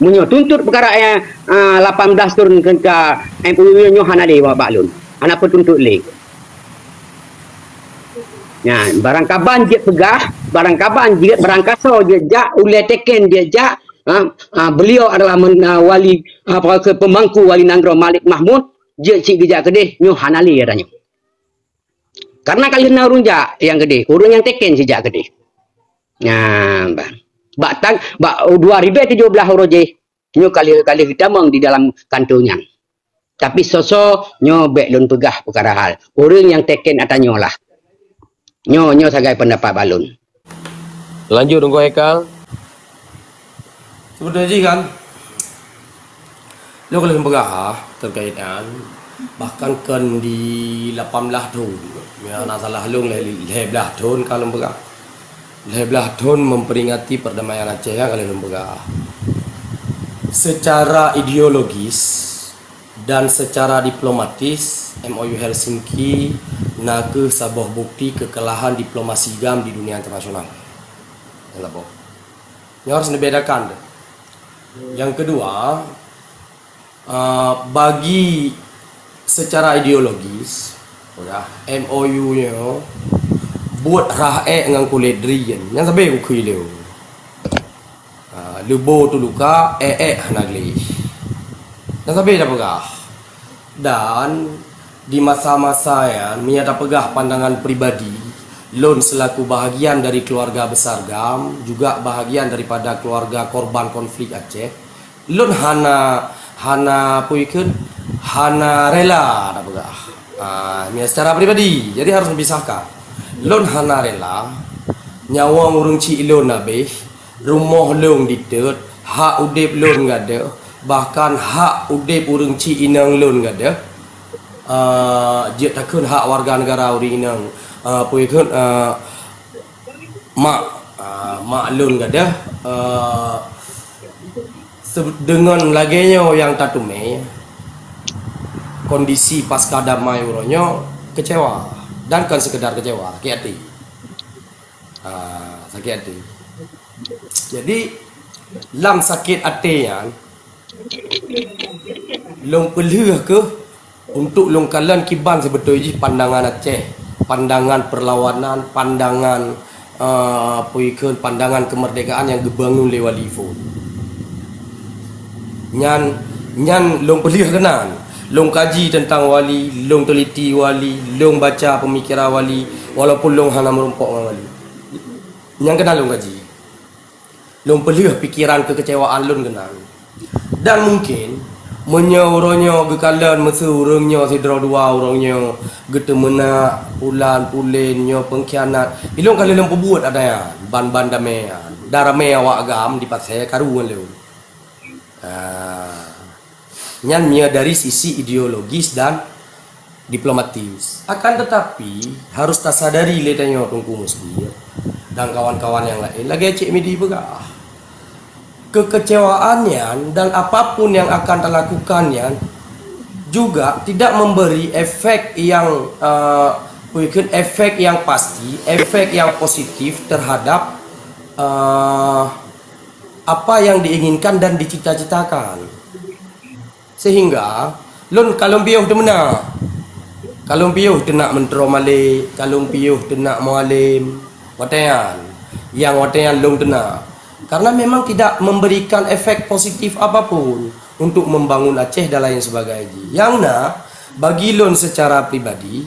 Munyo tuntut perkara yang 18 turun ke MUU nyo hana de wa balun. Ana petuntut le. Ya, barang kaban je pegah, barang kaban je barang kaso je jak ule teken dia jak beliau adalah wali pemangku wali Nanggro Malik Mahmud je cik gejak kedeh nyo hanali katanya. Karena kalian narung jak yang gede, kurang yang teken sejak gede. Ya, bang. Bak 2017 roje nyo kali kita meng di dalam kantornya. Tapi sosok nyo bek lun pegah perkara hal. Orang yang teken atanyo lah. Nyo sebagai pendapat balun. Lanjut tunggu Hekal. Sebenarnya kan, lo kalau pegah terkait dengan bahkan kan di 18 tahun, ya nak salah long 11 tahun kalau pegah. 11 tahun memperingati perdamaian Aceh ya kalau pegah. Secara ideologis dan secara diplomatis, MOU Helsinki naga sebuah bukti kekalahan diplomasi GAM di dunia internasional. Ini harus dibedakan. Yang kedua, bagi secara ideologis, MOU-nya buat rae dengan kulit drian. Yang sampai aku kuileu. Lubo tu luka, hanagli. Yang sampai dah pegah. Dan di masa-masa yang Mia dah pegah pandangan pribadi, Lon selaku bahagian dari keluarga besar GAM, juga bahagian daripada keluarga korban konflik Aceh. Lon hana puikun, hana rela dah pegah. Mia secara pribadi, jadi harus memisahkan. Lon hana rela, nyawa urung ci lon nabeh, rumah lon ditet, hak udip lon ngada, bahkan hak udip urung ci inang lon ngada. Dia takkan hak warga negara uri inang puikun mak lon ngada. Dengan lagenya yang tatume kondisi pasca damai uronyo kecewa. Dan kan sekedar kecewa, sakit hati. Sakit hati. Jadi, lam sakit hati yang long pelih ke untuk long kalian kiban sebetulnya pandangan Aceh, pandangan perlawanan, pandangan pandangan kemerdekaan yang dibangun lewat Livo. Nyan long pelih kenan. Long kaji tentang wali, long teliti wali, long baca pemikiran wali, walaupun long hana merumpok dengan wali. Yang kenal long kaji. Long pelih pikiran kekecewaan long kenal. Dan mungkin menyauronyo gekalan masa urangnya sidra dua urangnya getemena pulan pulennya pengkhianat. Ilong kali long pebuat ada ya, ban-ban damai. Darame awak agam di pasai karuan leu. Nyannya dari sisi ideologis dan diplomatis. Akan tetapi harus tak sadari letanya tungku mesti dan kawan-kawan yang lain lagi cek medi pegah. Kekecewaannya dan apapun yang akan dilakukannya juga tidak memberi efek yang efek yang pasti, efek yang positif terhadap apa yang diinginkan dan dicita-citakan. Sehingga lon kalau piuh tu mana? Kalau piuh tu nak mentero malik, kalau piuh tu nak mualim, watayan. Yang watayan long tu nak. Karena memang tidak memberikan efek positif apapun untuk membangun Aceh dan lain sebagainya. Yang nak bagi lon secara pribadi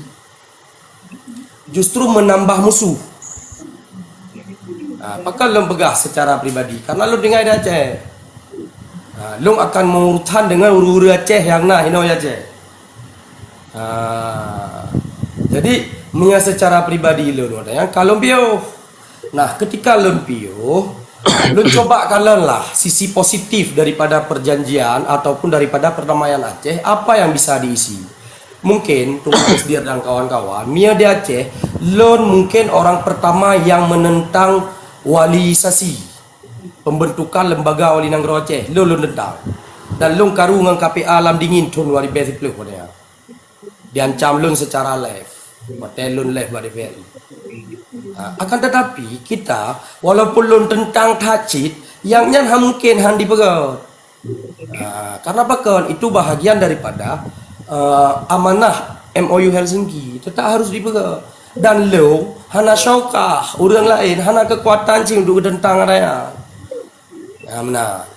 justru menambah musuh. Apakah lon pegah secara pribadi? Karena lon dengar dah Aceh. Long akan mengurutan dengan uru-uru Aceh yang nak hino Aceh. Jadi Mia secara pribadi lon yang kalau piuh. Nah, ketika lon piuh, lon coba kalian lah sisi positif daripada perjanjian ataupun daripada perdamaian Aceh, apa yang bisa diisi. Mungkin Tuan Dir dan kawan-kawan, Mia di Aceh, lon mungkin orang pertama yang menentang walisasi. Pembentukan lembaga wali Nanggro Aceh, lo tentang. Dan lo karu dengan KPA alam dingin tahun 2010 pada. Diancam lo secara live. Matai lo live pada VRI. Akan tetapi kita walaupun lo tentang tajid yang nyan mungkin han dipegat. Karena bahkan itu bahagian daripada amanah MOU Helsinki, tetap harus dipegang. Dan lo hana syaukah orang lain, hana kekuatan sih untuk tentang raya. Benar.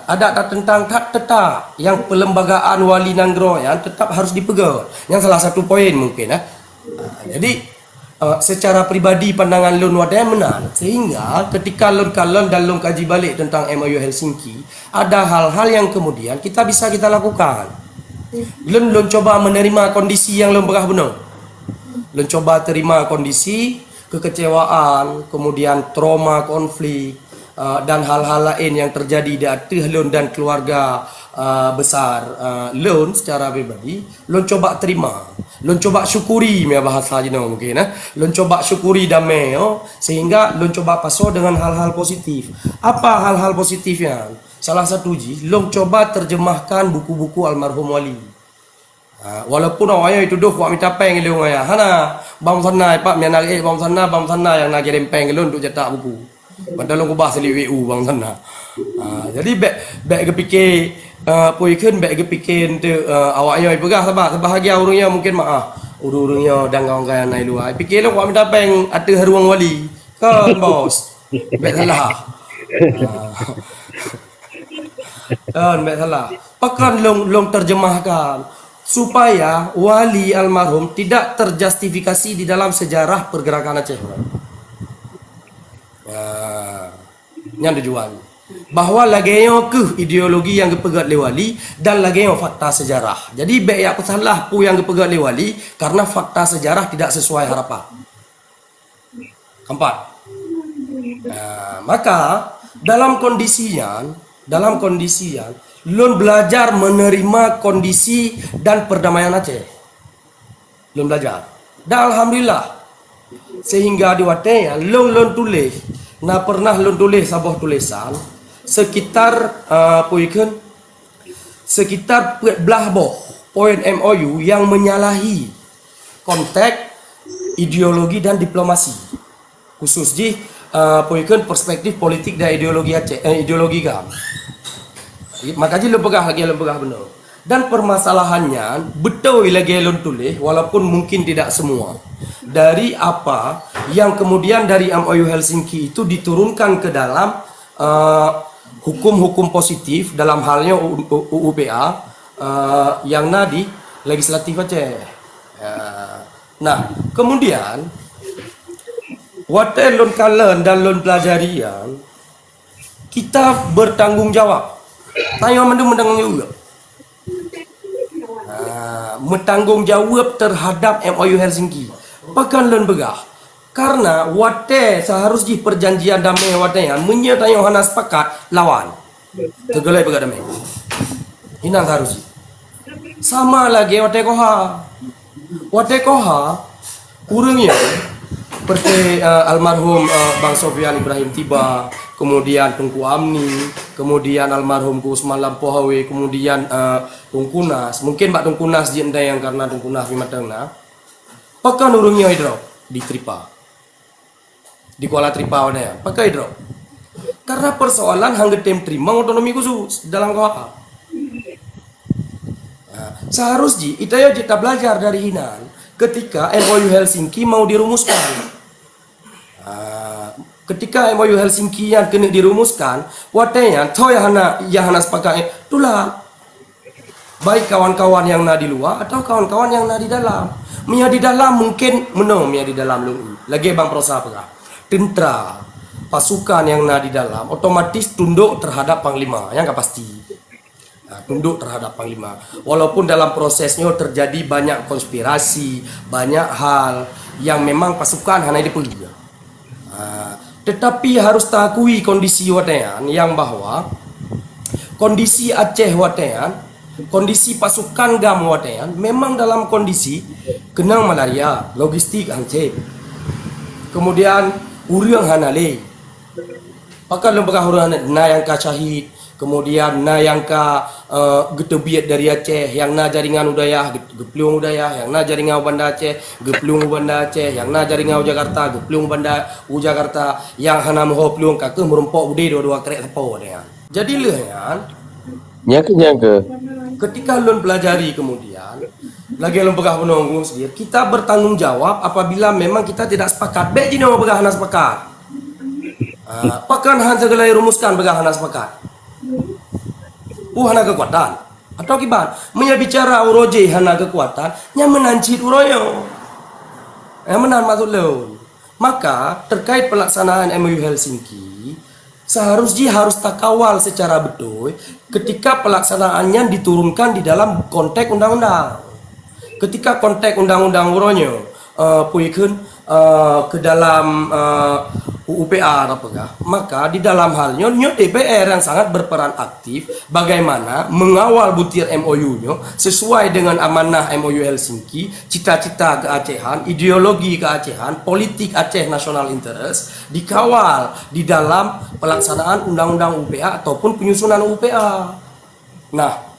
Ada tak tentang tak tetap yang perlembagaan wali nanggro yang tetap harus dipegang. Yang salah satu poin mungkin jadi secara pribadi pandangan lon wadai menang, sehingga ketika lon kalon dan lon kaji balik tentang MOU Helsinki, ada hal-hal yang kemudian kita bisa kita lakukan. Lon coba menerima kondisi yang lon berah benar. Lon coba terima kondisi kekecewaan, kemudian trauma, konflik, dan hal-hal lain yang terjadi di atas lon dan keluarga besar lon secara pribadi. Lon coba terima, lon coba syukuri, bahasa je mungkin lon coba syukuri damai, sehingga lon coba paso dengan hal-hal positif. Apa hal-hal positifnya? Salah satu lon coba terjemahkan buku-buku almarhum wali. Walaupun awalnya itu doh buat minta peng lu ngaya hana bang sana pak mian nak bang sana yang nak kirim peng lu untuk cetak buku padahal lu bahas li WU bang sana. Jadi baik kepikir puikan baik kepikir tu awaknya pegah sebab sebahagia orangnya mungkin urung-urungnya dan kawan-kawan naik luar fikir lu buat minta peng atas ruang wali kan bos baik salah. Kan baik salah pakan long terjemahkan supaya wali almarhum tidak terjustifikasi di dalam sejarah pergerakan Aceh. Yang tujuan bahwa lageo ke ideologi yang dipegat oleh wali dan lageo fakta sejarah. Jadi baik yang salah pu yang dipegat oleh wali karena fakta sejarah tidak sesuai harapan. Keempat. Maka dalam kondisinya lon belajar menerima kondisi dan perdamaian Aceh. Lon belajar. Dan alhamdulillah sehingga di watenya lon tulis. Nah pernah lon tulis sebuah tulisan sekitar sekitar belah boh poin MOU yang menyalahi konteks ideologi dan diplomasi. Khusus di perspektif politik dan ideologi Aceh, ideologi kan. Makanya lo pegah benar. Dan permasalahannya betul lagi lo tulis walaupun mungkin tidak semua dari apa yang kemudian dari MOU Helsinki itu diturunkan ke dalam hukum-hukum positif dalam halnya UUPA yang nadi legislatif Aceh. Nah kemudian water lon kalen dan lon pelajarian kita bertanggung jawab. Tanya mendengar juga. Bertanggung jawab terhadap MOU Helsinki. Bahkan lon begah. Karena wate seharusnya perjanjian damai wate yang menyertai hana sepakat lawan. Tegelai begah damai. Ini seharusnya. Sama lagi wate koha. Wate koha kurangnya seperti almarhum Bang Sofian Ibrahim Tiba, kemudian Tungku Amni, kemudian almarhum Kusman Lampohawe, kemudian Tungku Nas. Mungkin Mbak Tungku Nas di entah yang karena Tungku Nas di Matangna. Pakai nurungnya hidro di Tripa, di Kuala Tripa ya. Pakai hidro. Karena persoalan hangga tem terima otonomi khusus dalam KHA. Seharusnya kita belajar dari Hinan ketika MOU Helsinki mau dirumuskan. Ketika MOU Helsinki yang kena dirumuskan, watenya toh yang hana sepakat itulah baik kawan-kawan yang na di luar atau kawan-kawan yang na di dalam. Mia di dalam mungkin mia di dalam lagi bang prosa apa? Tentara pasukan yang na di dalam otomatis tunduk terhadap panglima, yang nggak pasti. Tunduk terhadap panglima. Walaupun dalam prosesnya terjadi banyak konspirasi, banyak hal yang memang pasukan hanya diperlukan. Tetapi harus takui kondisi watean yang bahwa kondisi Aceh watean, kondisi pasukan gam watean memang dalam kondisi kena malaria, logistik Aceh. Kemudian urang hanale. Pakai lembaga huruf na yang ka syahid, kemudian na yang ka getebiat dari Aceh, yang na jaringan udayah, geplung udayah, yang na jaringan Banda Aceh, geplung Banda Aceh, yang na jaringan Jakarta, geplung Banda Jakarta, yang hana moho plung ka ke merumpok ude dua-dua kerek sepo dia. Jadi lehan Nyangka. ketika lon pelajari kemudian lagi lon pegah penunggu sendiri, kita bertanggung jawab apabila memang kita tidak sepakat. Baik jino pegah hana sepakat. Pakan han segala rumuskan pegah hana sepakat. Hana kekuatan atau akibat bicara uroje hana kekuatan yang menancit uroyo. Yang menan masuk lon. Maka terkait pelaksanaan MOU Helsinki seharusnya harus takawal secara betul ketika pelaksanaannya diturunkan di dalam konteks undang-undang. Ketika konteks undang-undang uronyo puikeun ke dalam UUPA apakah, maka di dalam halnya DPR yang sangat berperan aktif bagaimana mengawal butir MOU-nya sesuai dengan amanah MOU Helsinki, cita-cita keacehan, ideologi keacehan, politik Aceh national interest dikawal di dalam pelaksanaan undang-undang UPA ataupun penyusunan UPA. Nah,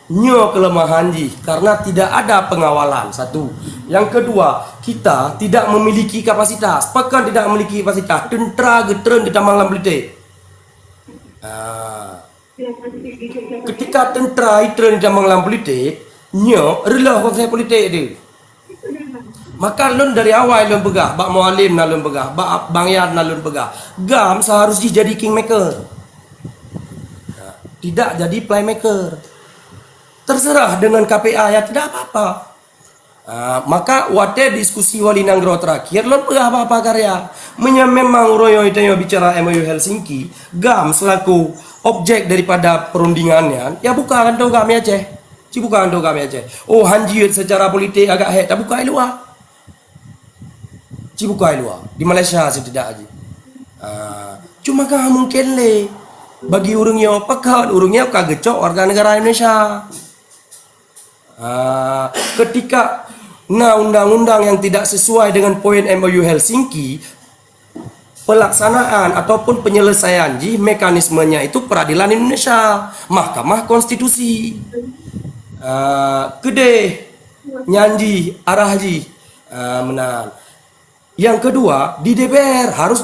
kelemahan karena tidak ada pengawalan, satu. Yang kedua, kita tidak memiliki kapasitas. Pekan tidak memiliki kapasitas. Tentera getren di Tamangan Belitik. Ketika tentera getren di Tamangan Belitik, rela konsep politik dia. Maka lon dari awal lon pegah, bak mualim na lon pegah, bak bangyat na lon pegah. Gam seharusnya jadi kingmaker. Tidak jadi playmaker. Terserah dengan KPA ya tidak apa-apa. Maka wate diskusi wali nanggro terakhir lon pegah apa-apa karya. Memang royo itu bicara MOU Helsinki, gam selaku objek daripada perundingannya, ya bukan do kami Aceh. Bukan do kami Aceh. Oh hanjiut secara politik agak het, tak buka luar. Buka luar. Di Malaysia setidaknya. Cuma kah mungkin le bagi urungnya pekat, urungnya kagecok warga negara Indonesia. Ketika undang-undang yang tidak sesuai dengan poin MOU Helsinki, pelaksanaan ataupun penyelesaian mekanismenya itu peradilan Indonesia, Mahkamah Konstitusi. Gede nyanji arahji menang. Yang kedua, di DPR harus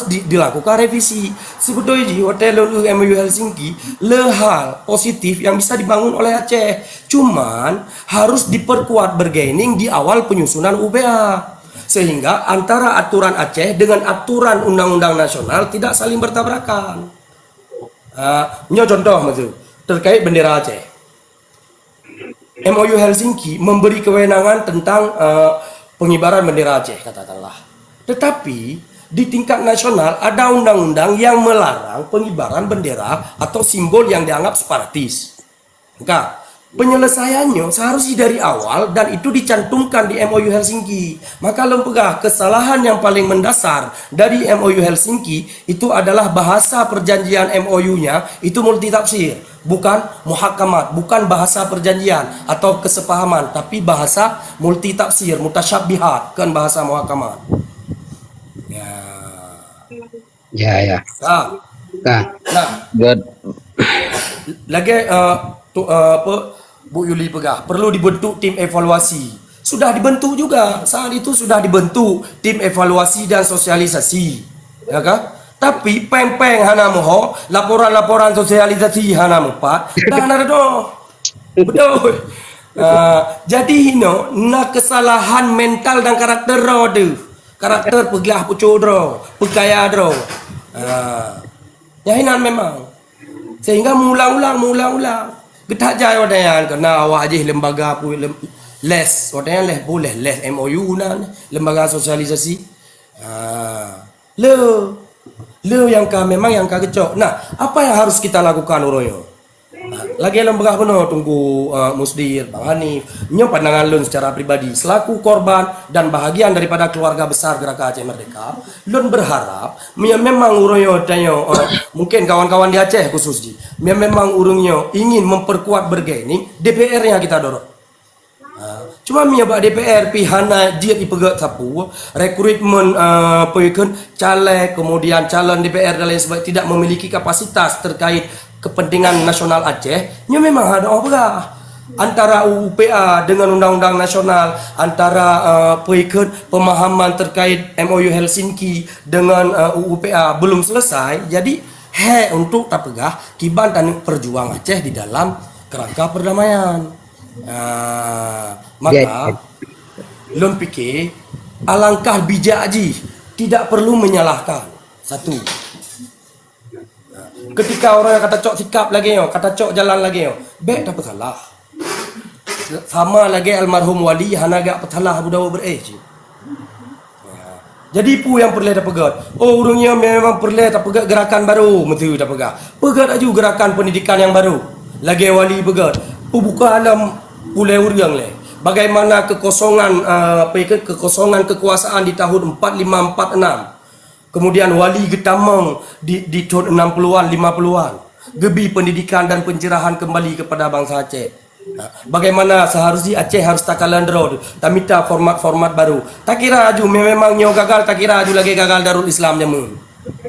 dilakukan revisi. Sebetulnya hotel MOU Helsinki hal positif yang bisa dibangun oleh Aceh. Cuman harus diperkuat bergaining di awal penyusunan UPA. Sehingga antara aturan Aceh dengan aturan undang-undang nasional tidak saling bertabrakan. Contoh terkait bendera Aceh. MOU Helsinki memberi kewenangan tentang pengibaran bendera Aceh katakanlah. Tetapi di tingkat nasional ada undang-undang yang melarang pengibaran bendera atau simbol yang dianggap separatis. Maka penyelesaiannya seharusnya dari awal dan itu dicantumkan di MOU Helsinki. Maka lempegah kesalahan yang paling mendasar dari MOU Helsinki itu adalah bahasa perjanjian MOU-nya itu multitafsir, bukan muhakamat, bukan bahasa perjanjian atau kesepahaman, tapi bahasa multitafsir, mutasyabihat, kan bahasa muhakamat. Ya. Nah, lagi Bu Yuli pegah perlu dibentuk tim evaluasi. Sudah dibentuk juga saat itu, sudah dibentuk tim evaluasi dan sosialisasi, ya kan? Tapi peng-peng hana moho laporan-laporan sosialisasi hana mupat dan ada doh. Betul. Jadi kesalahan mental dan karakter rode. Karakter pegah pucudro, pegaya dro. Yahinan memang. Sehingga mengulang-ulang. Getak jaya wadayan kena awak aje lembaga les wadayan les boleh les MOU nan lembaga sosialisasi. Le yang memang yang kagecok. Nah, apa yang harus kita lakukan uroyo? Lagi lembaga penuh tunggu Musdir, Bang Hanif, pandangan lun secara pribadi selaku korban dan bahagian daripada keluarga besar Gerakan Aceh Merdeka. Lun berharap memang uroyo tanyo mungkin kawan-kawan di Aceh khusus memang urungnya ingin memperkuat bergaining DPR yang kita dorong. Cuma miaba DPR pihana dia dipegat sapu rekrutmen caleg kemudian calon DPR dan lain sebagainya tidak memiliki kapasitas terkait kepentingan nasional Aceh. Memang ada apa antara UPA dengan undang-undang nasional, antara pemahaman terkait MOU Helsinki dengan UPA belum selesai. Jadi untuk tapegah kiban dan perjuang Aceh di dalam kerangka perdamaian. Maka lon fikir alangkah bijak ji, tidak perlu menyalahkan. Satu, ketika orang yang kata cok sikap lagi kata cok jalan lagi baik tak salah. Sama lagi almarhum wali hanaga petalah budawa bereji. Jadi pu yang perlu dapat oh orangnya memang perlu dapat gerakan baru mesti dapat pegat aju gerakan pendidikan yang baru lagi wali pegat buka alam pulai urang le bagaimana kekosongan kekosongan kekuasaan di tahun 4546 kemudian wali getamang di tahun 60-an 50-an gebi pendidikan dan pencerahan kembali kepada bangsa Aceh. Bagaimana seharusnya Aceh harus takalan road, tamita format-format baru. Tak kira aju memang nyo gagal, tak kira aju lagi gagal Darul Islam jamun.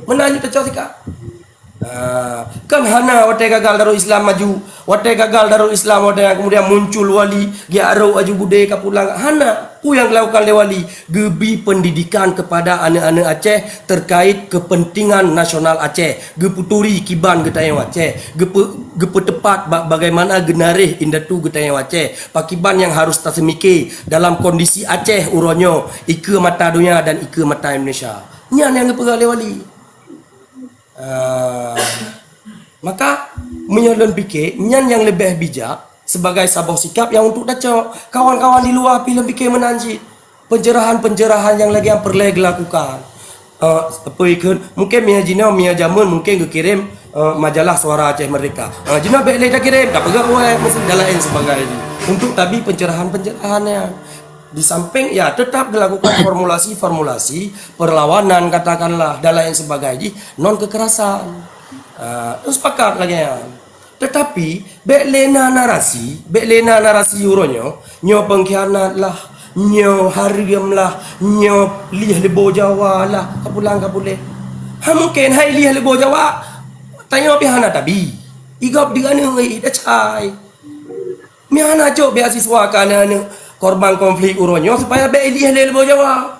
Menanyu tecok tika. Kan hana wate gagal Darul Islam maju, wate gagal Darul Islam wate kemudian muncul wali, dia aro aju budaya kapulang. Hana pu yang dilakukan oleh wali gebi pendidikan kepada anak-anak Aceh terkait kepentingan nasional Aceh, geputuri kiban getayang Aceh, gepe tepat bagaimana genareh indatu getayang Aceh, pakiban yang harus tersemike dalam kondisi Aceh uronyo, ike mata dunia dan ike mata Indonesia. Nyan yang gepegang oleh wali. Maka menyalon fikir nyan yang lebih bijak sebagai sabah sikap yang untuk dacok kawan-kawan di luar film fikir menanjit pencerahan-pencerahan yang lagi yang perlu dilakukan. Apa ikut mungkin Mia Jamun mungkin kirim majalah Suara Aceh Merdeka. Jina baik dah kirim tak pegang mesti dalain sebagai ini untuk tadi pencerahan-pencerahannya. Di samping ya tetap dilakukan formulasi perlawanan katakanlah dan lain sebagainya non kekerasan. Sepakat lagi ya. Tetapi beklena narasi uronyo nyo pengkhianat lah, nyo hargam lah, nyo lih lebo Jawa lah, kapulang kapule. Mungkin hai lih lebo Jawa tanya pihana tabi. Igap digana ngai dah cai. Miana cok beasiswa kana korban konflik uronyo supaya be lih lebo Jawa.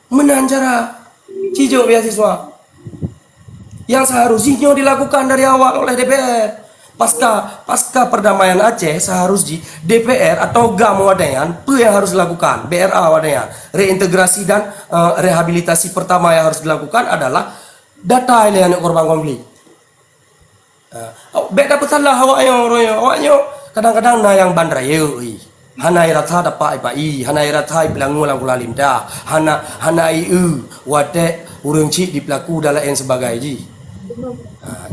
Menanjara cijo beasiswa yang seharusnya dilakukan dari awal oleh DPR. Pasca perdamaian Aceh seharusnya DPR atau GAM wadayan apa yang harus dilakukan BRA wadayan reintegrasi dan rehabilitasi pertama yang harus dilakukan adalah data yang korban konflik. Beda pesalah awaknya kadang-kadang na yang bandraya hanai rata dapat ipai hanai rata pelangu lang limda hanai wate urang cik di pelaku dalam yang sebagainya.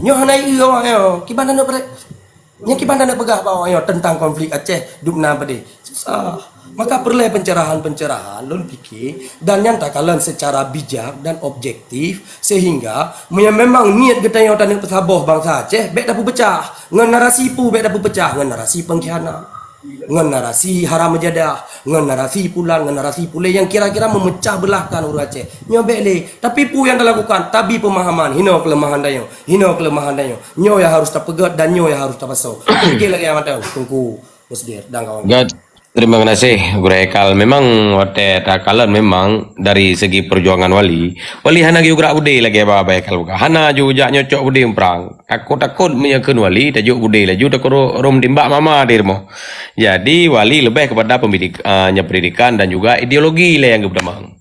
Nyo hanai awaknya kiban anda nya kiban anda pegah awaknya tentang konflik Aceh dupna bade susah. Maka perlu pencerahan lon fikir dan yang takalan secara bijak dan objektif sehingga memang niat kita yang tanya pesabah bangsa Aceh bek dapat pecah ngan narasi pu bek dapat pecah ngan narasi pengkhianat ngan narasi haram menjadah ngan narasi pulang ngan narasi pule yang kira-kira memecah belahkan urang Aceh nyobek le tapi pu yang dilakukan tabi pemahaman hino kelemahan dayo nyo yang harus terpegat dan nyo yang harus terpasau fikir lagi yang mata tunggu musdir dan kawan. Terima kasih Guru Hekal. Memang wate takalan memang dari segi perjuangan wali hana gi gerak bude lagi apa Hekal buka. Hana ju jak nyocok bude perang. Takut menyakeun wali tajuk bude laju takut rom timbak mama dirmo. Jadi wali lebih kepada pendidikan dan juga ideologi le yang gebdamang.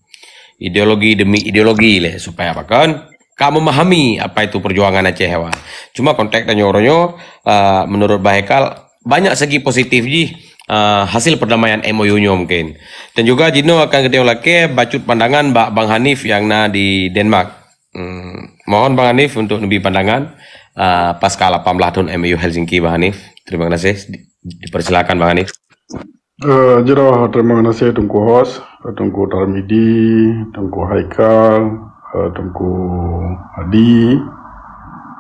Ideologi demi ideologi le supaya apa kan kamu memahami apa itu perjuangan Aceh hewan. Cuma konteks dan nyoronyo menurut Hekal banyak segi positif ji. Hasil perdamaian MOU-nya mungkin. Dan juga Jino akan kita lagi bacut pandangan Bang Hanif yang di Denmark. Mohon Bang Hanif untuk lebih pandangan pasca 18 tahun MOU Helsinki Bang Hanif. Terima kasih. Dipersilakan Bang Hanif. Terima kasih Tungku host, Tungku Tarmidi, Tungku Haikal, Tungku Adi,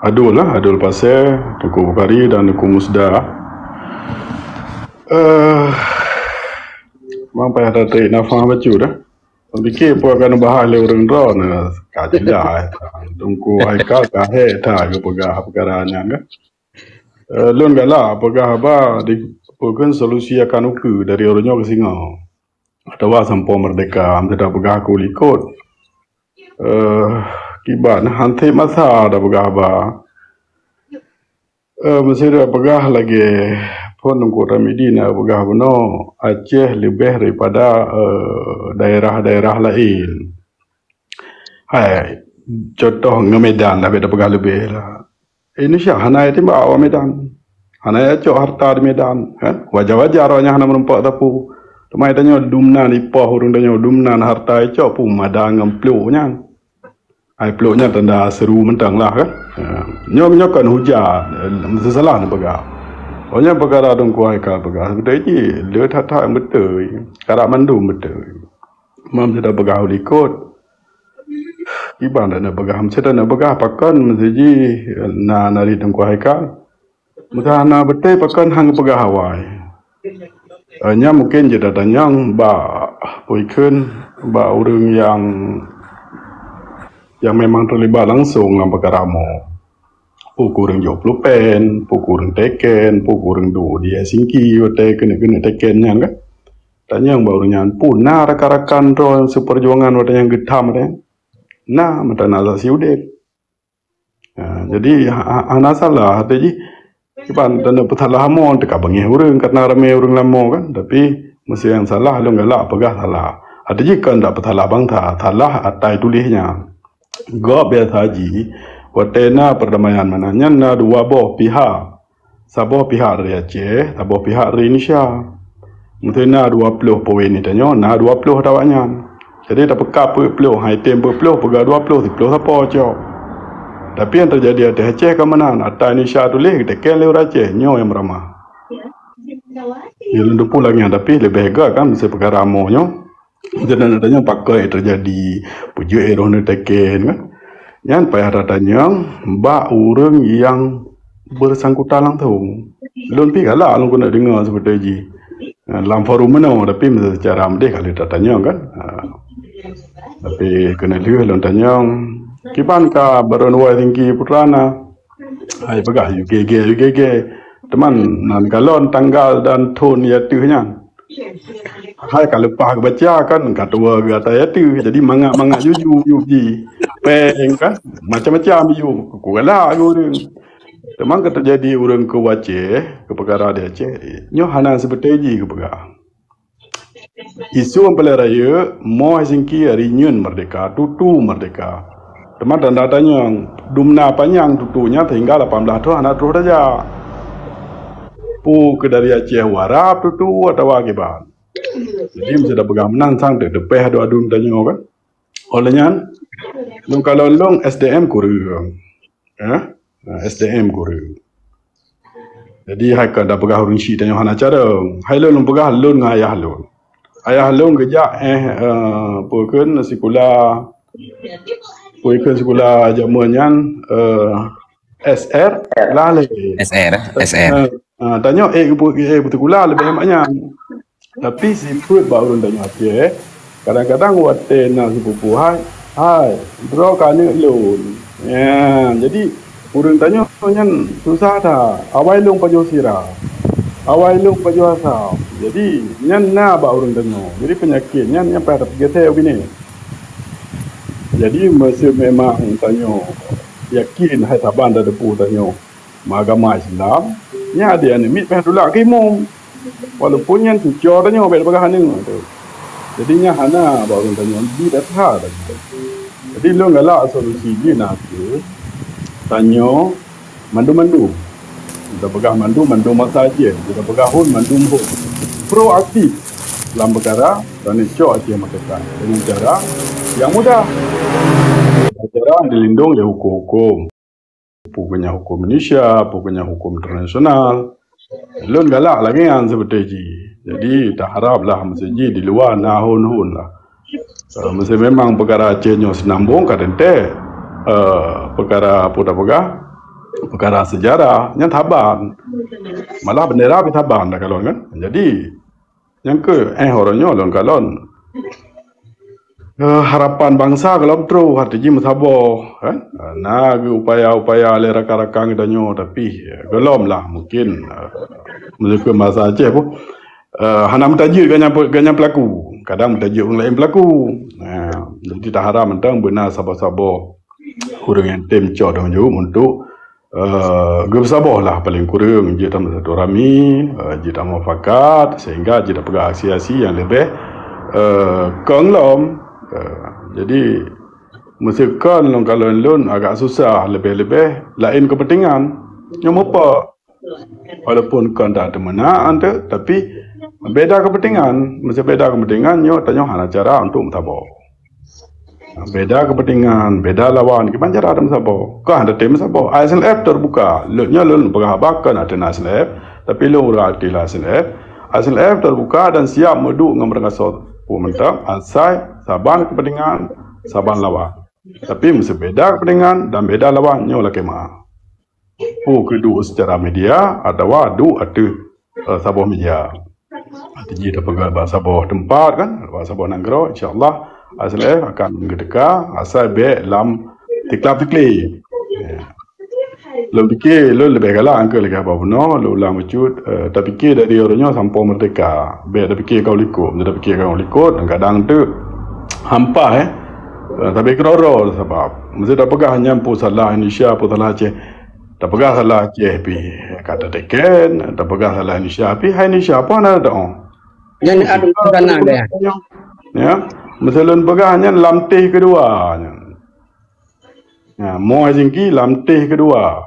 Adul Pasir, Tungku Bukhari dan Tungku Musda. Memang payah ada nafas baca dah. Fikir pun akan bahas le orang ron kajilah. Tunggu Haikal kahe ta ke perkara nya kan. Lun gala pegah ba di pokon solusi akan uku dari orangnya ke singa. Atawa sampo merdeka am tidak pegah aku likut. Kiban hantai masa ada pegah ba Mesir pegah lagi pun nunggu Ramidina pegah beno Aceh lebih daripada daerah-daerah lain. Hai, contoh ngemedan dah beda pegah lebih lah. Indonesia hana itu bawa Medan. Hana ya cok harta di Medan, kan? Wajar-wajar orangnya hana merempak tapu. Temai tanya dumnan ipah urang tanya dumnan harta cok pun madang ngemplunya. Ai peluknya tanda seru mentang lah kan. Nyom kan hujan, mesti salah nak pegah. Orangnya perkara dong kuai ka pegah. Betul je, le tak betul. Karak mandum betul. Mam sudah pegah likut. Iban nak pegah, mesti nak pegah pakan mesti je na nari dong kuai ka. Mesti na betul pakan hang pegah awai. Nya mungkin je datanya ba puikeun ba urang yang memang terlibat langsung dalam perkara mo. Pukurang jauh pen, pukurang teken, pukurang do dia singki, wate kena teken yang kan. Tanya yang baru nyan pun, nah rakan-rakan ro seperjuangan wate yang getam deh. Nah, mata nasa siudet. Jadi ana salah, jadi iban tanda petalah mo, teka bangih urang, katna rame urang lamo kan. Tapi mesti yang salah, lo ngalak pegah salah. Ada jika ndak petalah bang salah atai tulisnya. Gak biasa haji, watena perdamaian mananya na dua boh pihak, saboh pihak dari Aceh, saboh pihak dari Indonesia. Mungkin na 20 poin ni tanya, na 20 tawaknya. Jadi tak peka puluh, hai tem puluh, pega 20, 10 siapa cok. Tapi yang terjadi ada Aceh ke mana? Atas Indonesia tu leh, kita kele Aceh, nyo yang meramah. Ya lendu pun lagi, tapi lebih hegat kan, mesti perkara amonyo. Jadi nadanya pakai terjadi pujuk erona teken kan. Yang payah datanya mbak urang yang bersangkutan langsung. Lun pi kalah lu kena dengar seperti ji. Dalam forum mana tapi secara amdeh kali datanya kan. Tapi kena lihat lun tanya kiban ka beronwa tinggi putrana. Hai pegah UGG. Teman nan galon tanggal dan tone ya tuhnya. Hai kalau lupa baca kan katua kata ya tu jadi mangak juji peng kan macam-macam ju kuala urang teman kata jadi urang ke Aceh ke perkara di Aceh nyo hana seperti ji ke perkara isu ampel raya mo singki hari nyun merdeka tutu merdeka teman dan datanya dumna panjang tutunya tinggal 18 tahun anak terus saja pu ke dari Aceh warap tutu atau akibat. Jadi mesti dah pegang menang sang depeh adu tanya kan. Olehnya long kalau long SDM kurang. SDM kurang. Jadi hai kan dah pegang urang si tanya hana cara. Hai long pegang long dengan ayah long. Ayah long kerja puikeun sekolah jamuannya SR lalai. SR. Tanya betul kula lebih hematnya. Tapi siput baru tanya Aceh. Kadang-kadang wate nak sepupu hai bro kane loan. Ya, jadi urang tanya nyan susah dah. Awai long pajo sirah. Awai long pajo asam. Jadi nyan na ba urang tanya. Jadi penyakit nyan pada gete begini. Jadi mesti memang tanya yakin hai taban dah depu tanya agama Islam nya dia ni mit peh dulak kimum walaupun yang tujuh tanya bel bagahan ni jadi nya hana ba orang tanya di dah dah jadi lo galak solusi dia nak tanya mandu kita pegang mandu masa je kita pegang hun proaktif dalam perkara dan cok aja makakan dengan cara yang mudah cara dilindung oleh hukum punya hukum Indonesia, punya hukum internasional. Lun galak lagi yang seperti ini. Jadi tak haraplah mesti di luar nahun-hun lah. Mesti memang perkara Acehnya senambung kadang-kadang perkara perkara sejarah yang taban. Malah bendera pun taban dah kalon kan. Jadi yang ke orangnya lon kalon harapan bangsa kalau terus hati jim sabo kan nak upaya-upaya oleh rakan-rakan danyo tapi belum lah mungkin ke masa Aceh pun hana mentajir ganyan pelaku kadang mentajir orang lain pelaku jadi tak harap mentang benar sabo-sabo urang yang tim cok dong untuk Grup Sabah lah paling kurang dia tak satu rami, dia tak mufakat sehingga dia tak pegang aksi-aksi yang lebih konglom. Jadi mesti kan kalau lon agak susah lebih-lebih lain kepentingan. Yang apa? Walaupun kan tak ada menaan tu, tapi beda kepentingan, mesti beda kepentingan. Nyo tanya hana cara untuk mentabau. Beda kepentingan, beda lawan. Gimana cara ada mesabau? Kau ada tim mesabau. ASLF terbuka. Lutnya lun berhabakan ada ASLF, tapi lun berarti ASLF. ASLF terbuka dan siap menduk dengan mereka pemerintah. Asai saban kepentingan, saban lawan. Tapi mesti beda kepentingan dan beda lawan. Nyo lah kemah. Kedua secara media atau ada sabah media. Tinggi dah pegang bahasa bawah tempat kan, bahasa bawah Nanggro, insyaAllah ASLF akan mengedeka asal baik dalam tiklap-tiklip. Lo fikir, lo lebih galak angka lagi apa benar, lo ulang wujud, tak fikir dari orangnya sampai merdeka. Baik tak fikir kau likut, tak fikir kau likut, kadang tu hampa tapi keroro sebab mesti tak pegang hanya pun salah Indonesia, pun salah Aceh. Tak pegang salah Aceh, kata teken, tak pegang salah Indonesia, hai Indonesia apa nak ada orang? Yang ada sana dia. Ya, misalnya pegang hanya lamtih kedua. Ya, mau jengki lamtih kedua.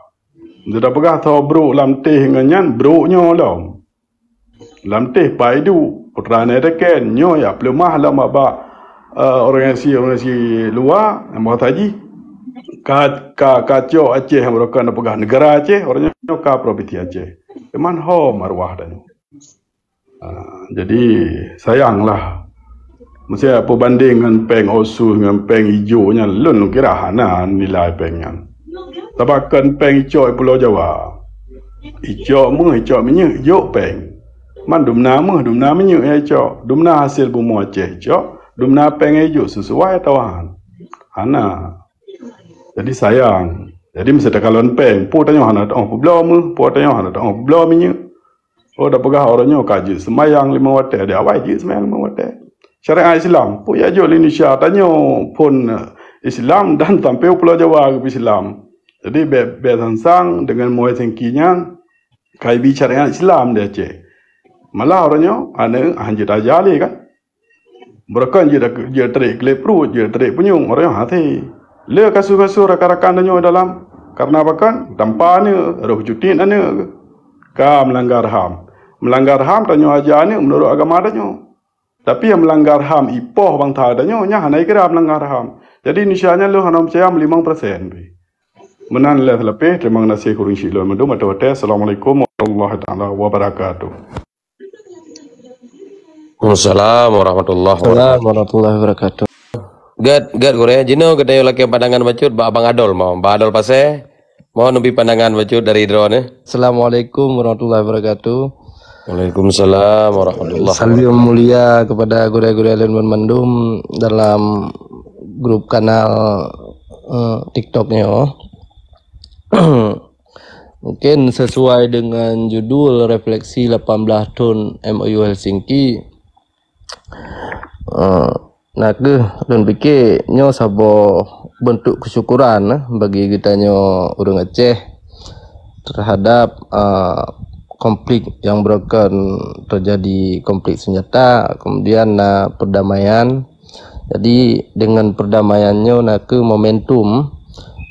Dia pegang tahu bro lamtih dengan broknya lah. Lamtih paidu putrane teken nyo ya pelemah lah mak organisasi luar mau taji. Kacau Aceh yang mereka nak pegang negara Aceh, orangnya ka provinsi Aceh. Teman ho marwah dan. Jadi sayanglah. Mesti apa banding dengan peng osu dengan peng hijaunya, lun kira hana nilai pengnya. Tabakan peng hijau Pulau Jawa. Hijau minyak hijau peng. Man dumna minyak hijau, dumna hasil bumi Aceh hijau, dumna peng hijau sesuai tawan. Hana. Jadi sayang. Jadi mesti ada kalon peng. Pu tanya hana dah belum, pu tanya hana dah belum minyak. Oh dah pegah orangnya kaji semayang 5 waktu ada awal je semayang 5 waktu. Syariat Islam, pu ya jo Indonesia tanya pun Islam dan sampai Pulau Jawa ke Islam. Jadi besansang dengan muai sengkinya kai bicara Islam dia Aceh. Malah orangnya ana hanjit ajali kan. Mereka je terik klepru, je terik penyung orangnya hati. Le kasu-kasu rakan-rakan danyo dalam karena apa kan? Tanpa ni roh cuti ana ka melanggar HAM. Melanggar HAM danyo aja ni menurut agama danyo. Tapi yang melanggar HAM ipoh bang ta danyo nya hanai kira melanggar HAM. Jadi Indonesia-nya lu hanam percaya 5%. Menan le lebih terima kasih kurang silo mendum atau Assalamualaikum warahmatullahi taala wabarakatuh. Waalaikumsalam warahmatullahi wabarakatuh. Gad Korea Jino kedayo laki pandangan bacut Pak Abang Adol mau Pak Adol pase mau nubi pandangan bacut dari drone. Assalamualaikum warahmatullahi wabarakatuh. Waalaikumsalam warahmatullahi wabarakatuh. Salam mulia kepada Korea dan Mendum dalam grup kanal TikToknya. Mungkin sesuai dengan judul refleksi 18 tahun MOU Helsinki. Nak dan fikir nyo sabo bentuk kesyukuran bagi kita nyo orang Aceh terhadap konflik yang broken terjadi konflik senjata kemudian perdamaian. Jadi dengan perdamaiannya nak momentum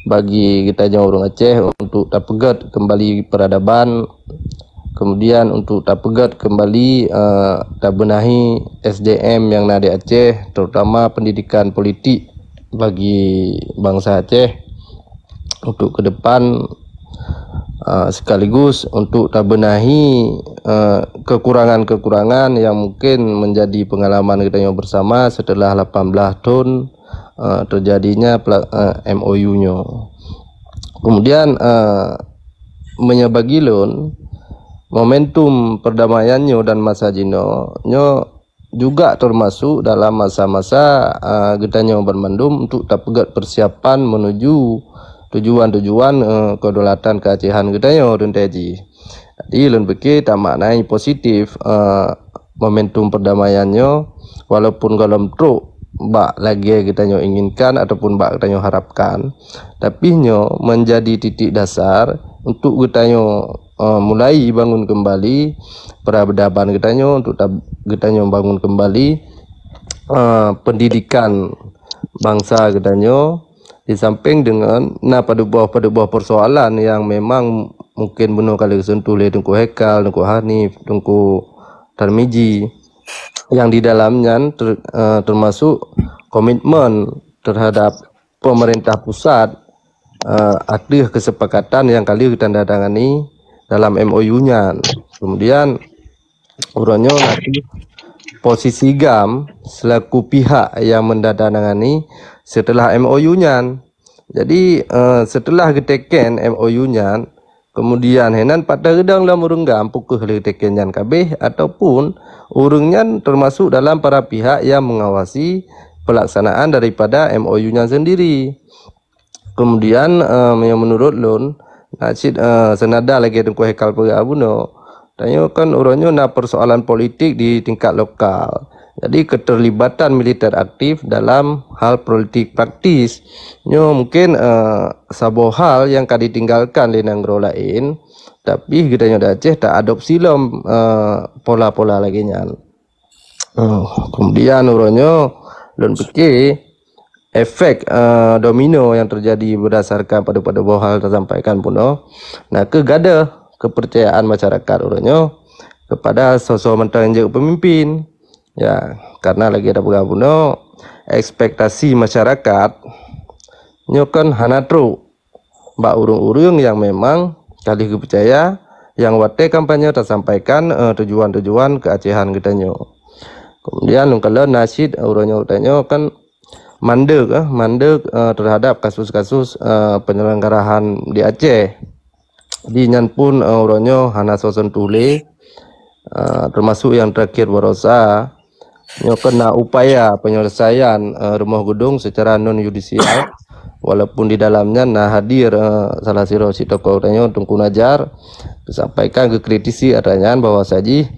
bagi kita nyo orang Aceh untuk tapegat kembali peradaban, kemudian untuk tapegat kembali tabenahi SDM yang ada di Aceh, terutama pendidikan politik bagi bangsa Aceh untuk ke depan, sekaligus untuk tabenahi kekurangan-kekurangan yang mungkin menjadi pengalaman kita yang bersama setelah 18 tahun terjadinya MOU-nya. Kemudian menyabagilun momentum perdamaiannya dan masa jino juga termasuk dalam masa-masa getanya bermendum untuk tapegat persiapan menuju tujuan-tujuan kedaulatan keacehan getanya dan teji. Jadi lun pikir tak maknai positif momentum perdamaiannya walaupun dalam truk bak lagi kita nyo inginkan ataupun bak kita nyo harapkan, tapi nyo menjadi titik dasar untuk kita nyo mulai bangun kembali peradaban kita nyo, untuk kita nyo bangun kembali pendidikan bangsa kita nyo, di samping dengan pada buah persoalan yang memang mungkin benar kali sentuh oleh Tengku Haikal, Tengku Hanif, Tengku Tarmizi, yang di dalamnya termasuk komitmen terhadap pemerintah pusat, ada kesepakatan yang kali ditandatangani dalam MOU-nya. Kemudian uronyo nanti posisi GAM selaku pihak yang mendatangani setelah MOU-nya. Jadi setelah diteken MOU-nya, kemudian henan pada redang dalam urung GAM pukul ditekennya kabeh, ataupun urungnya termasuk dalam para pihak yang mengawasi pelaksanaan daripada MOU-nya sendiri. Kemudian yang menurut Lun Nasid senada lagi Tengku Haikal Abuno tanya kan urangnya na persoalan politik di tingkat lokal. Jadi keterlibatan militer aktif dalam hal politik praktis nyo mungkin sebuah hal yang kan ditinggalkan di negara lain, tapi kita nyo Aceh tak adopsi lom pola-pola lagi nyan. Kemudian urangnya Lun fikir efek domino yang terjadi berdasarkan pada buah hal tersampaikan pun nah kegada kepercayaan masyarakat orangnya kepada sosok menteri yang pemimpin, ya, karena lagi ada bergabung ekspektasi masyarakat nyokan hanatru mbak urung-urung yang memang kali kepercaya yang wate kampanye tersampaikan tujuan-tujuan keacehan kita nyo. Kemudian kalau nasid urangnya utanya kan mandek terhadap kasus-kasus penyelenggaraan di Aceh. Di nyan pun urangnya hana soson tule termasuk yang terakhir berosa nyo kena upaya penyelesaian rumah gedung secara non yudisial, walaupun di dalamnya hadir salah siro si tokoh urangnya Tengku Najar disampaikan ke kritisi adanya bahwa saji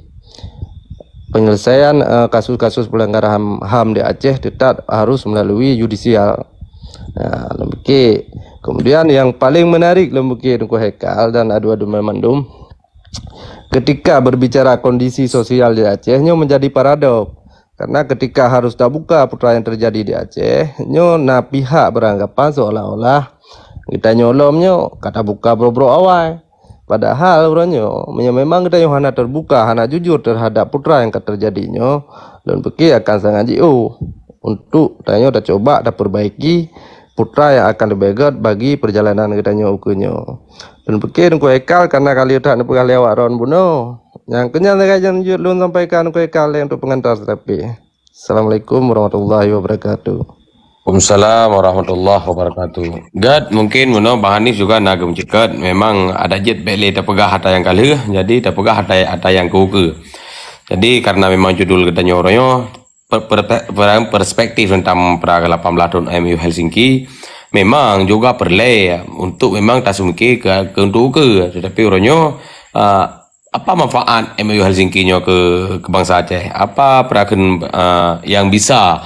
penyelesaian kasus-kasus pelanggaran HAM di Aceh tetap harus melalui yudisial. Nah, lembuki. Kemudian yang paling menarik lembuki Tengku Haikal dan adu-adu memandum, ketika berbicara kondisi sosial di Aceh nyo menjadi paradok, karena ketika harus terbuka putra yang terjadi di Aceh nyo pihak beranggapan seolah-olah kita nyolomnya kata buka bro-bro awal. Padahal urangnya memang kita yang hana terbuka, hana jujur terhadap putra yang terjadinya, dan pikir akan sangat untuk tanya dah coba dah perbaiki putra yang akan dibegot bagi perjalanan kita ukurnya. Dan pikir Tengku Haikal karena kali tak nak pergi lewat ron buno. Yang kenyal kajian jujur Lun sampaikan Tengku Haikal untuk pengantar tetapi. Assalamualaikum warahmatullahi wabarakatuh. Waalaikumsalam warahmatullahi wabarakatuh. Gad mungkin Bang Hanif juga nak mencekat memang ada jet beli terpegah hata yang kali, jadi terpegah hata yang kuke. Jadi karena memang judul kita nyornya perspektif tentang Praga 18 tahun MU Helsinki memang juga perlu untuk memang tak sumki ke untuk ke, tetapi orangnya apa manfaat MU Helsinki nya ke bangsa Aceh, apa perakan yang bisa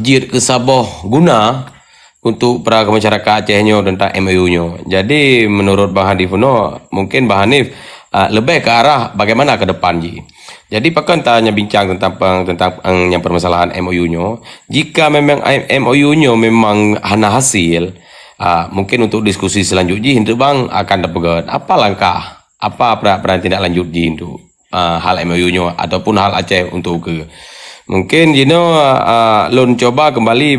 jir ke Sabah guna untuk para masyarakat Acehnya tentang MOU-nya. Jadi menurut Bang Hanif mungkin Bang Hanif lebih ke arah bagaimana ke depan ji. Jadi pakan tanya bincang tentang yang permasalahan MOU-nya. Jika memang MOU-nya memang hana hasil, mungkin untuk diskusi selanjutnya untuk Bang akan dapat apa langkah, apa peran tindak lanjut ji untuk hal MOU-nya ataupun hal Aceh untuk ke. Mungkin Lun coba kembali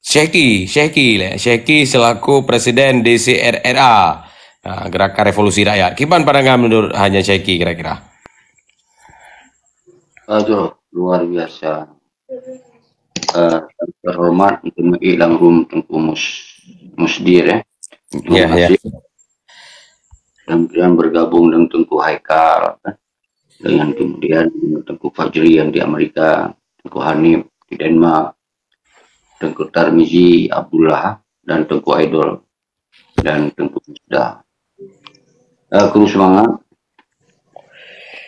Syekhi selaku Presiden DCRRA Gerakan Revolusi Rakyat. Gimana pandangan menurut hanya Syekhi kira-kira? Aduh, luar biasa. Terhormat untuk mengilang Tengku Musdir Ya. yang bergabung dengan Tengku Haikal. Dengan kemudian Tengku Fajri yang di Amerika, Tengku Hanif di Denmark, Tengku Tarmizi Abdullah, dan Tengku Aidol, dan Tengku Musda. Kurus semangat.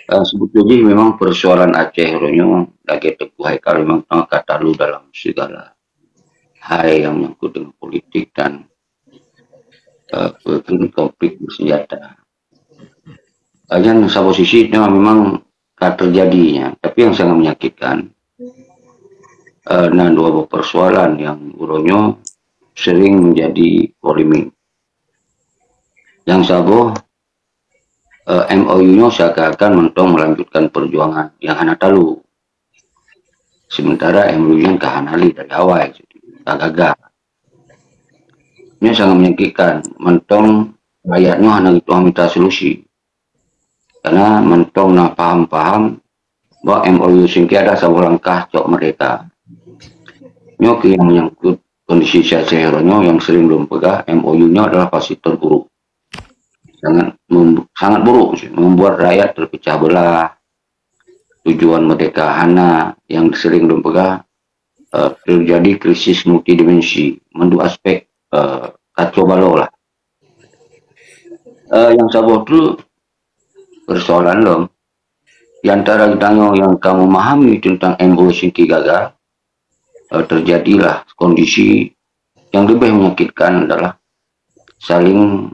sebetulnya memang persoalan Aceh ronyo lagi Teguh Haikal memang kata lu dalam segala hal yang menyangkut dengan politik dan konflik bersenjata. Yang satu sisi memang terjadinya, tapi yang sangat menyakitkan nah dua persoalan yang uronyo sering menjadi polemik. Yang sabo MOU-nya seakan-akan mentong melanjutkan perjuangan yang hana talu. Sementara MOU-nya kahanali dari awal, tak gagal. Ini sangat menyakitkan. Mentong rakyatnya hanya itu minta solusi. Karena mentong na paham-paham bahwa MOU singki ada sebuah langkah cok mereka. Nyok yang menyangkut kondisi seheronya yang sering belum pegah, MOU-nya adalah pasti terburuk. Sangat buruk, membuat rakyat terpecah belah. Tujuan mereka hana yang sering belum pegah, terjadi krisis multidimensi, mendu aspek kacau balau lah. Yang sabot itu persoalan lo. Di antara yang kamu memahami tentang MOU singki gagal, terjadilah kondisi yang lebih menyakitkan adalah saling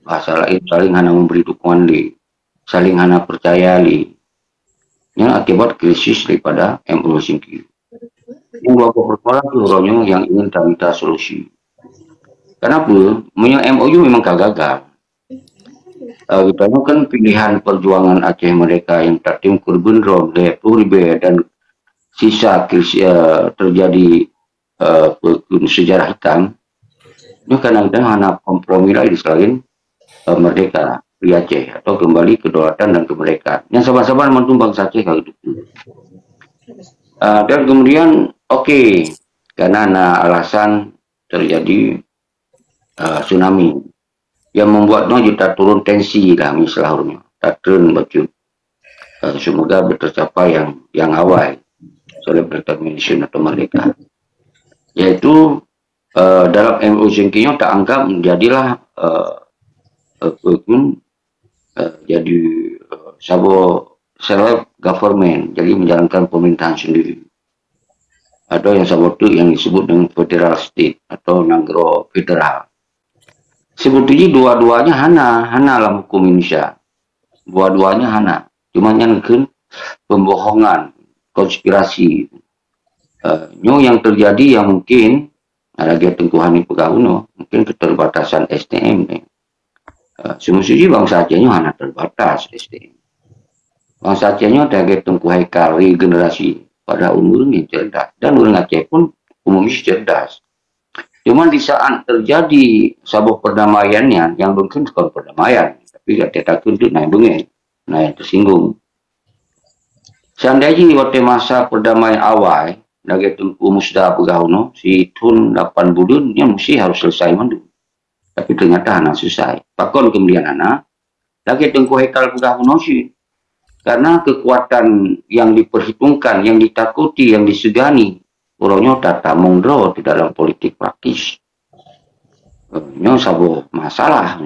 bahasa lain saling hanya memberi dukungan saling hanya percaya yang akibat krisis daripada MOU singki. Yang dua persoalan itu yang ingin minta solusi. Kenapa? MOU memang gagal. Kita kan pilihan perjuangan Aceh mereka yang tertim kurban Purbe dan sisa terjadi sejarah hitam. Ini kadang-kadang hanya kompromi lagi selain merdeka di Aceh atau kembali kedaulatan dan kemerdekaan. Yang sama-sama menuntung bangsa Aceh kalau itu. Dan kemudian karena ada alasan terjadi tsunami yang membuatnya kita turun tensi lah misalnya. Tak turun baju. Semoga tercapai yang awal self-determination atau merdeka. Yaitu dalam MOU singkinya tak anggap menjadilah jadi self government, jadi menjalankan pemerintahan sendiri. Atau yang yang disebut dengan federal state atau negara federal. Sebetulnya dua-duanya hana dalam hukum Indonesia. Dua-duanya hana. Cuma yang pembohongan, konspirasi. Yang terjadi yang mungkin ada tengkuhan pegawuno, mungkin keterbatasan SDM. Semestinya bangsa Acehnya hanya terbatas SDM. Bangsa Acehnya ada tengku Haikal regenerasi pada umurnya cerdas dan orang Aceh pun umumnya cerdas. Cuma di saat terjadi sebuah perdamaiannya yang mungkin bukan perdamaian, tapi tidak takut itu naik bengeng, naik tersinggung. Seandainya waktu masa perdamaian awal, lagi tengku musda pegawuno, si Tun 8 bulan, dia mesti harus selesai mandu. Tapi ternyata hana selesai. Pakon kemudian hana, lagi tengku Haikal pegawuno sih. Karena kekuatan yang diperhitungkan, yang ditakuti, yang disegani, orangnya tata mongdro di dalam politik praktis. Ini sebuah masalah.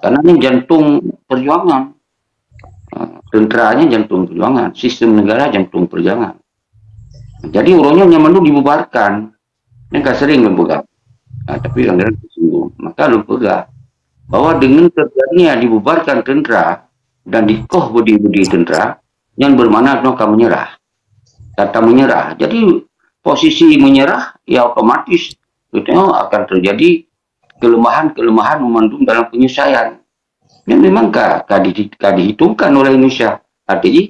Karena ini jantung perjuangan. Tenteranya jantung perjuangan. Sistem negara jantung perjuangan. Jadi orangnya nyaman dulu dibubarkan. Ini gak sering mempegang. Tapi kadang-kadang tersinggung. Maka lu pegang. Bahwa dengan terjadinya dibubarkan tentera dan dikoh budi-budi tentera, yang bermakna akan menyerah. Kata menyerah. Jadi posisi menyerah, ya otomatis itu akan terjadi kelemahan-kelemahan memandung dalam penyelesaian. Ini memang dihitungkan oleh Indonesia. Artinya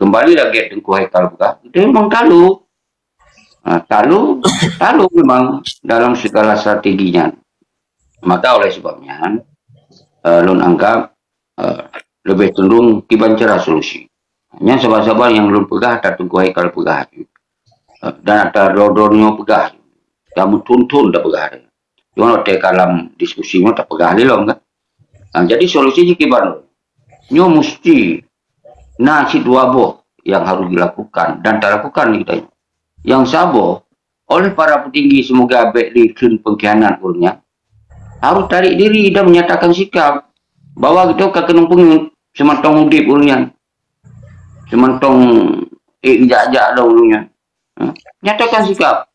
kembali lagi tengku Haikal buka, itu memang talu memang dalam segala strateginya. Maka oleh sebabnya, Lun anggap lebih cenderung kibancara solusi. Hanya sabar-sabar yang belum pegah, tak tengku Haikal pegah. Dan ada rodornya pegah. Kamu tuntun dah pegah. Cuma dalam diskusinya tak pegah ni loh kan. Jadi solusinya kiban. Nyo mesti si dua boh yang harus dilakukan dan tak lakukan kita. Yang sabo oleh para petinggi semoga berikan pengkhianat urnya harus tarik diri dan menyatakan sikap bahwa kita akan Semantong udip urunnya. Semantong ijak-ijak dah urunnya. Nyatakan sikap.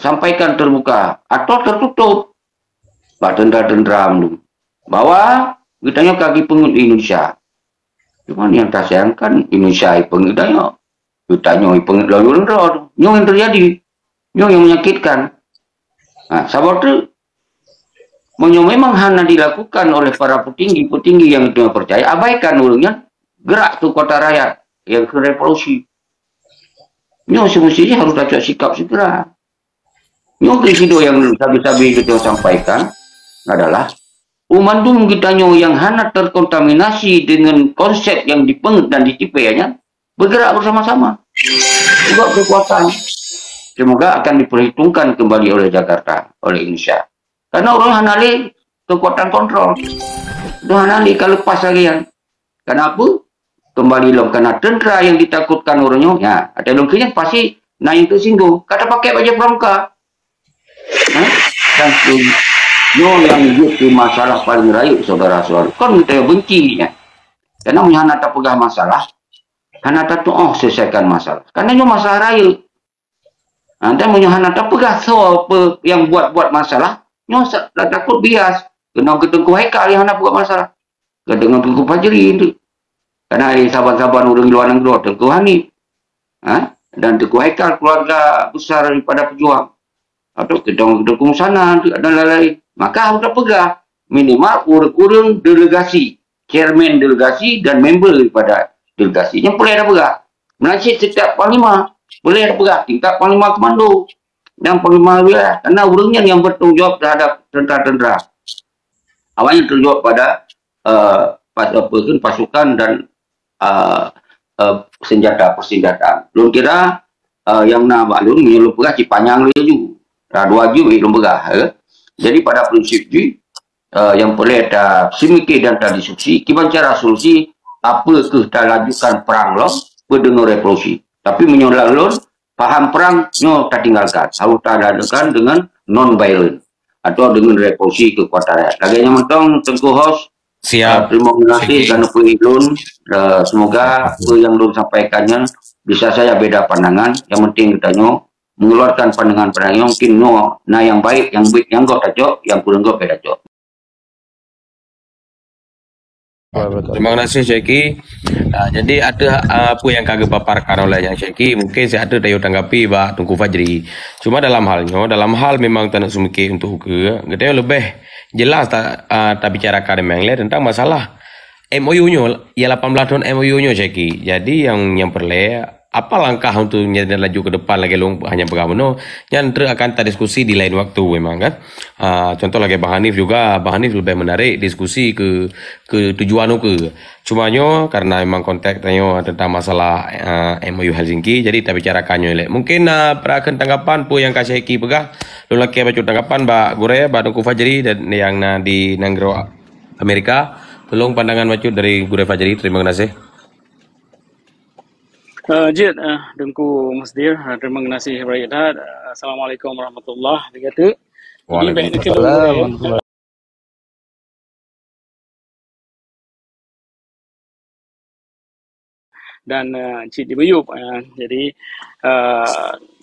Sampaikan terbuka atau tertutup. Pak tendera-tendera dulu. Bahwa kitanya kaki pengut Indonesia. Cuma yang tak sayangkan Indonesia pengut kitanya. Kitanya pengut lalu orang yang terjadi. Yang menyakitkan. Nah, sabar tu memang hanya dilakukan oleh para petinggi-petinggi yang itu percaya, abaikan urungnya gerak tu kota rakyat yang ke revolusi. Nyo semestinya harus ada sikap segera. Nyo presido yang sabi-sabi kita sampaikan adalah umandum kita nyo yang hanya terkontaminasi dengan konsep yang dipengut dan ditipunya bergerak bersama-sama. Juga kekuatan. Semoga akan diperhitungkan kembali oleh Jakarta, oleh Indonesia. Karena orang hanali kekuatan kontrol. Orang hanali kalau lepas lagi yang. Kenapa? Kembali loh. Karena tentera yang ditakutkan orangnya, ya, ada longkanya pasti naik tersinggung. Kata pakai baju pramuka. Dan yang jadi masalah paling rayu, saudara-saudara. Kan kita benci ya. Karena hanya tak pegah masalah. Hanya tak selesaikan masalah. Karena itu masalah rayu. Anda menyuhana tak pegah yang buat masalah. Nyosak tak takut bias. Kena ketengku Haikal yang nak buat masalah. Dengan Tengku Fajri itu. Karena ada sahabat-sahabat orang luar negeri, Tengku Hanif. Dan Tengku Haikal keluarga besar daripada pejuang. Atau Tengku sana dan lain-lain. Maka harus tak pegah. Minimal urung delegasi. Chairman delegasi dan member daripada delegasi. Yang boleh tak pegah. Menasib setiap panglima. Boleh tak pegah. Tingkat panglima komando. Yang panglima wilayah. Karena urungnya yang bertanggung jawab terhadap tentera-tentera. Awalnya terjawab pada pasukan dan persenjataan. Belum kira yang nak buat lu belum pegah Cipanyang lu dua ju belum pegah. Jadi pada prinsip yang boleh ada simiki dan ada diskusi gimana cara solusi apa ke kita lanjutkan perang lo berdengar revolusi. Tapi menyolalun paham perang nyo tak tinggalkan. Harus tak adakan dengan non-violent atau dengan revolusi kekuatan rakyat. Lagi yang mentong Tengku Host. Siap. Terima kasih kerana pengilun. Semoga apa yang belum sampaikannya bisa saya beda pandangan. Yang penting kita mengeluarkan pandangan-pandangan yang mungkin yang baik, yang kau tajok, yang kurang kau beda tajok. Terima kasih Syeki. Jadi ada apa yang kagak paparkan oleh yang Syeki, mungkin saya ada dayo tanggapi Pak Tengku Fajri. Cuma dalam hal memang tak nak sumiki untuk kita lebih jelas tak bicarakan yang lain tentang masalah MOU-nya, ya 18 tahun MOU-nya Syeki. Jadi yang perlu apa langkah untuk laju ke depan lagi hanya bagaimana yang akan tak diskusi di lain waktu memang kan. Contoh lagi Bang Hanif juga, Bang Hanif lebih menarik diskusi ke tujuan ke. Cumanya karena memang konteksnya tentang masalah MOU Helsinki, jadi kita bicarakannya. Mungkin perakan tanggapan pu yang kasih Eki pegah, lu lagi baca tanggapan Mbak Gure, Mbak Tengku Fajri dan yang di Nanggro Amerika. Tolong pandangan baca dari Gure Fajri. Terima kasih. Dengku Masdir, terima kasih Rakyat. Assalamualaikum warahmatullahi wabarakatuh. Waalaikumsalam. Dan Cik Dibayup. Jadi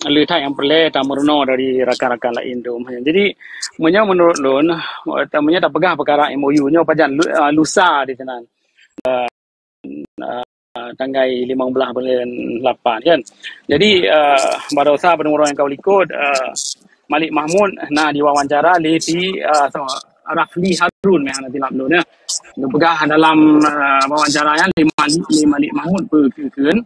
letak yang perlu tamerno dari rakan-rakan lain tu. Jadi menurut Lun, tak pegah perkara MOU-nya pajan lusa di sana. Tanggal 15 bulan 8 kan. Jadi pada usaha orang yang kau ikut Malik Mahmud nak diwawancara Leti Rafli Harun yang nanti nak dulu ya. Pegah dalam wawancara yang Malik Mahmud berkekan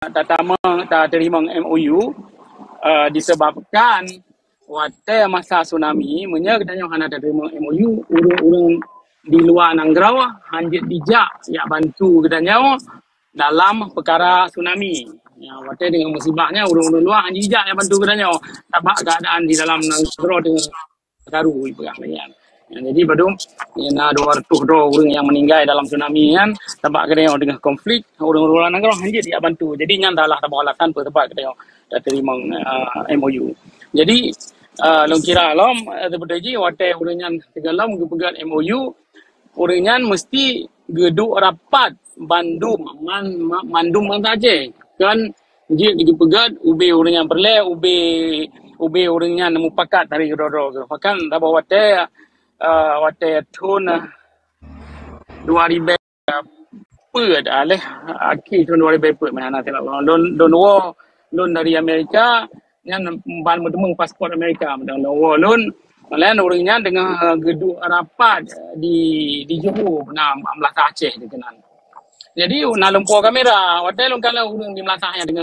tak terima MOU disebabkan waktu masa tsunami katanya hanya terima MOU urung di luar Nanggro hanjit dijak ya bantu katanya dalam perkara tsunami. Ya, waktu dengan musibahnya urung-urung luar hanjit dijak ya bantu katanya. Tabak keadaan di dalam Nanggro dengan baru perang. Ya, jadi badum ya 200 orang yang meninggal dalam tsunami kan tabak katanya dengan konflik urung-urung luar Nanggro hanjit ya bantu. Jadi nyandalah tabak alasan tabak katanya tak terima MOU. Jadi long kira lom seperti waktu urang yang tegalam pegang MOU orangnya mesti geduk rapat bandum mandum saja kan dia gitu pegat ube orangnya berle ube orangnya nemu pakat dari roro kan dah bawa wate tun 2000 เปิดอะไรakhir tahun 2000 เปิดมานะแต่ละลน dari Amerika yang ban bertemu paspor Amerika dan lon lain orangnya dengan gedung rapat di Johor nah Melaka Aceh dikenal jadi nak lumpur kamera hotel kalau orang di Melaka yang dengan